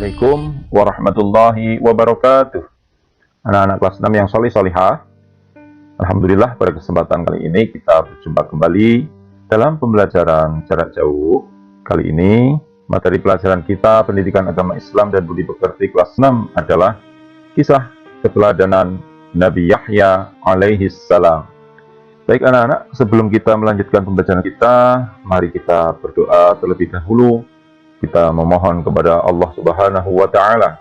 Assalamualaikum warahmatullahi wabarakatuh. Anak-anak kelas 6 yang solih-solihah, alhamdulillah pada kesempatan kali ini kita berjumpa kembali dalam pembelajaran jarak jauh. Kali ini materi pelajaran kita pendidikan agama Islam dan budi pekerti kelas 6 adalah kisah keteladanan Nabi Yahya alaihi salam. Baik anak-anak, sebelum kita melanjutkan pembelajaran kita, mari kita berdoa terlebih dahulu. Kita memohon kepada Allah Subhanahu wa Ta'ala.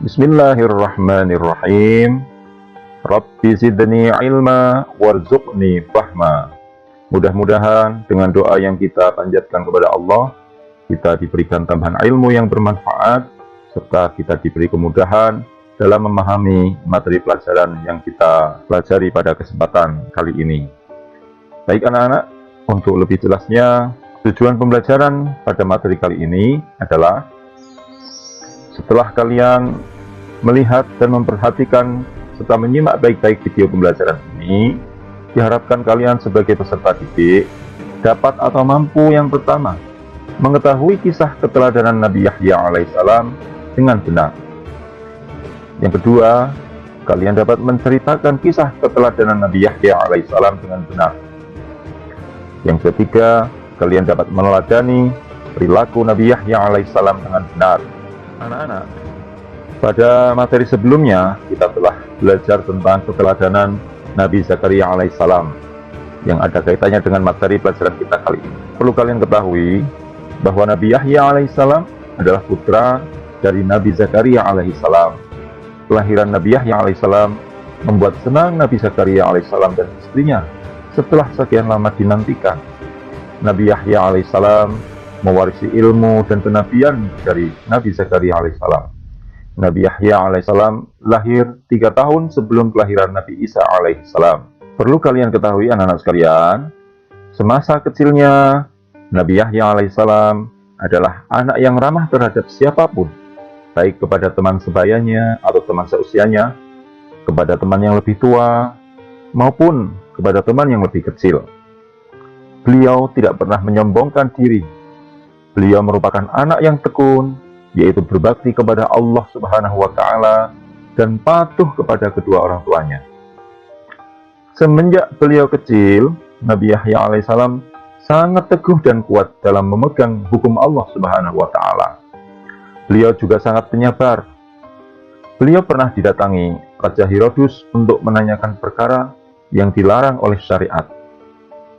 Bismillahirrahmanirrahim. Rabbi zidni ilma warzuqni fahma. Mudah-mudahan dengan doa yang kita panjatkan kepada Allah, kita diberikan tambahan ilmu yang bermanfaat, serta kita diberi kemudahan dalam memahami materi pelajaran yang kita pelajari pada kesempatan kali ini. Baik anak-anak, untuk lebih jelasnya, tujuan pembelajaran pada materi kali ini adalah setelah kalian melihat dan memperhatikan serta menyimak baik-baik video pembelajaran ini, diharapkan kalian sebagai peserta didik dapat atau mampu yang pertama mengetahui kisah keteladanan Nabi Yahya alaihissalam dengan benar. Yang kedua, kalian dapat menceritakan kisah keteladanan Nabi Yahya alaihissalam dengan benar. Yang ketiga, kalian dapat meneladani perilaku Nabi Yahya alaihissalam dengan benar. Anak-anak, pada materi sebelumnya kita telah belajar tentang keteladanan Nabi Zakaria alaihissalam yang ada kaitannya dengan materi pelajaran kita kali ini. Perlu kalian ketahui bahwa Nabi Yahya alaihissalam adalah putra dari Nabi Zakaria alaihissalam. Kelahiran Nabi Yahya alaihissalam membuat senang Nabi Zakaria alaihissalam dan istrinya setelah sekian lama dinantikan. Nabi Yahya alaihissalam mewarisi ilmu dan kenabian dari Nabi Zakaria alaihissalam. Nabi Yahya alaihissalam lahir 3 tahun sebelum kelahiran Nabi Isa alaihissalam. Perlu kalian ketahui anak-anak sekalian, semasa kecilnya Nabi Yahya alaihissalam adalah anak yang ramah terhadap siapapun, baik kepada teman sebayanya atau teman seusianya, kepada teman yang lebih tua, maupun kepada teman yang lebih kecil. Beliau tidak pernah menyombongkan diri. Beliau merupakan anak yang tekun, yaitu berbakti kepada Allah Subhanahu wa Ta'ala dan patuh kepada kedua orang tuanya. Semenjak beliau kecil, Nabi Yahya alaihissalam sangat teguh dan kuat dalam memegang hukum Allah Subhanahu wa Ta'ala. Beliau juga sangat penyabar. Beliau pernah didatangi Raja Herodus untuk menanyakan perkara yang dilarang oleh syariat.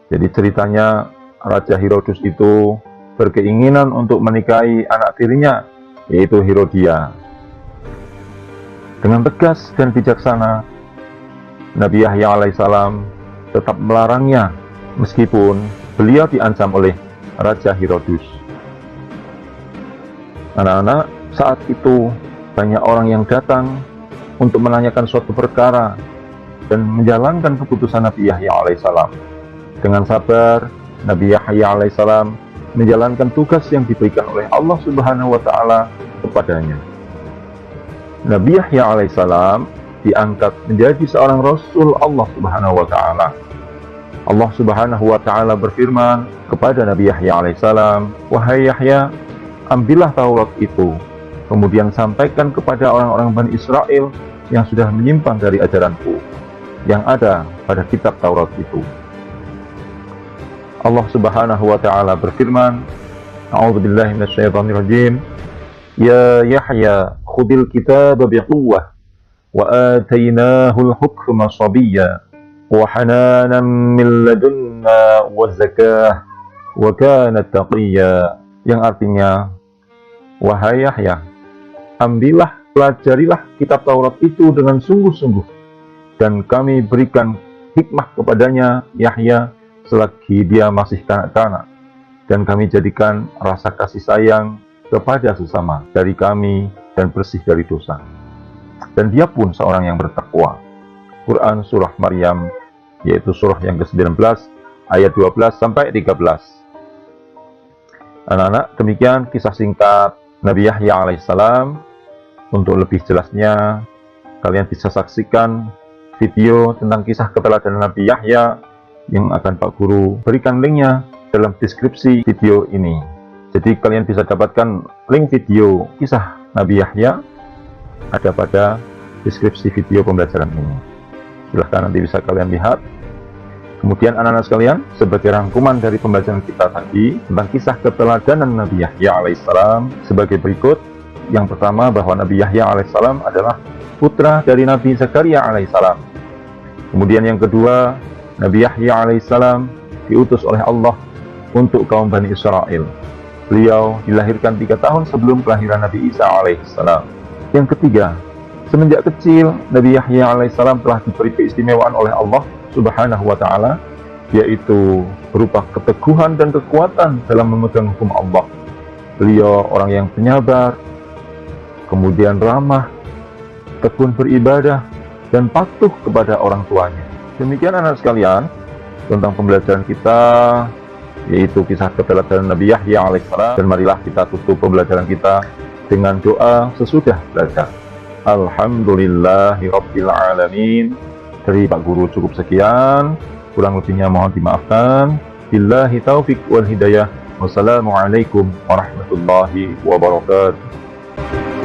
Jadi ceritanya Raja Herodus itu berkeinginan untuk menikahi anak tirinya, yaitu Herodia. Dengan tegas dan bijaksana, Nabi Yahya alaihissalam tetap melarangnya meskipun beliau diancam oleh Raja Herodus. Anak-anak, saat itu banyak orang yang datang untuk menanyakan suatu perkara dan menjalankan keputusan Nabi Yahya alaihissalam. Dengan sabar, Nabi Yahya alaihissalam menjalankan tugas yang diberikan oleh Allah Subhanahu wa Ta'ala kepadanya. Nabi Yahya alaihissalam diangkat menjadi seorang Rasul Allah Subhanahu wa Ta'ala. Allah Subhanahu wa Ta'ala berfirman kepada Nabi Yahya alaihissalam, "Wahai Yahya, ambillah Taurat itu, kemudian sampaikan kepada orang-orang Bani Israel yang sudah menyimpang dari ajaranku yang ada pada kitab Taurat itu." Allah Subhanahu wa Ta'ala berfirman, A'udzubillahi minasyaitonirrajim, "Ya Yahya, khudil kitaba biquwwah wa atainahul hukma sabiyya wa hananan min ladunna wa zakah wa kana taqiyya." Yang artinya, wahai Yahya, ambillah, pelajarilah kitab Taurat itu dengan sungguh-sungguh, dan kami berikan hikmah kepadanya Yahya selagi dia masih kanak-kanak, dan kami jadikan rasa kasih sayang kepada sesama dari kami dan bersih dari dosa, dan dia pun seorang yang bertakwa. Quran Surah Maryam, yaitu surah yang ke-19 ayat 12 sampai 13. Anak-anak, demikian kisah singkat Nabi Yahya alaihissalam. Untuk lebih jelasnya, kalian bisa saksikan video tentang kisah keteladanan Nabi Yahya yang akan Pak Guru berikan linknya dalam deskripsi video ini. Jadi kalian bisa dapatkan link video kisah Nabi Yahya ada pada deskripsi video pembelajaran ini. Silahkan nanti bisa kalian lihat. Kemudian anak-anak sekalian, sebagai rangkuman dari pembelajaran kita tadi tentang kisah keteladanan Nabi Yahya alaihissalam sebagai berikut. Yang pertama, bahwa Nabi Yahya alaihissalam adalah putra dari Nabi Zakaria alaihissalam. Kemudian yang kedua, Nabi Yahya alaihissalam diutus oleh Allah untuk kaum Bani Israel. Beliau dilahirkan 3 tahun sebelum kelahiran Nabi Isa alaihissalam. Yang ketiga, semenjak kecil Nabi Yahya alaihissalam telah diberi keistimewaan oleh Allah Subhanahu wa ta'ala, yaitu berupa keteguhan dan kekuatan dalam memegang hukum Allah. Beliau orang yang penyabar, kemudian ramah, tekun beribadah, dan patuh kepada orang tuanya. Demikian anak sekalian tentang pembelajaran kita, yaitu kisah keteladanan Nabi Yahya alaihissalam. Dan marilah kita tutup pembelajaran kita dengan doa sesudah belajar. Alhamdulillahirabbil alamin. Dari Pak Guru cukup sekian, kurang lebihnya mohon dimaafkan. Billahi taufik wal hidayah. Wassalamualaikum warahmatullahi wabarakatuh.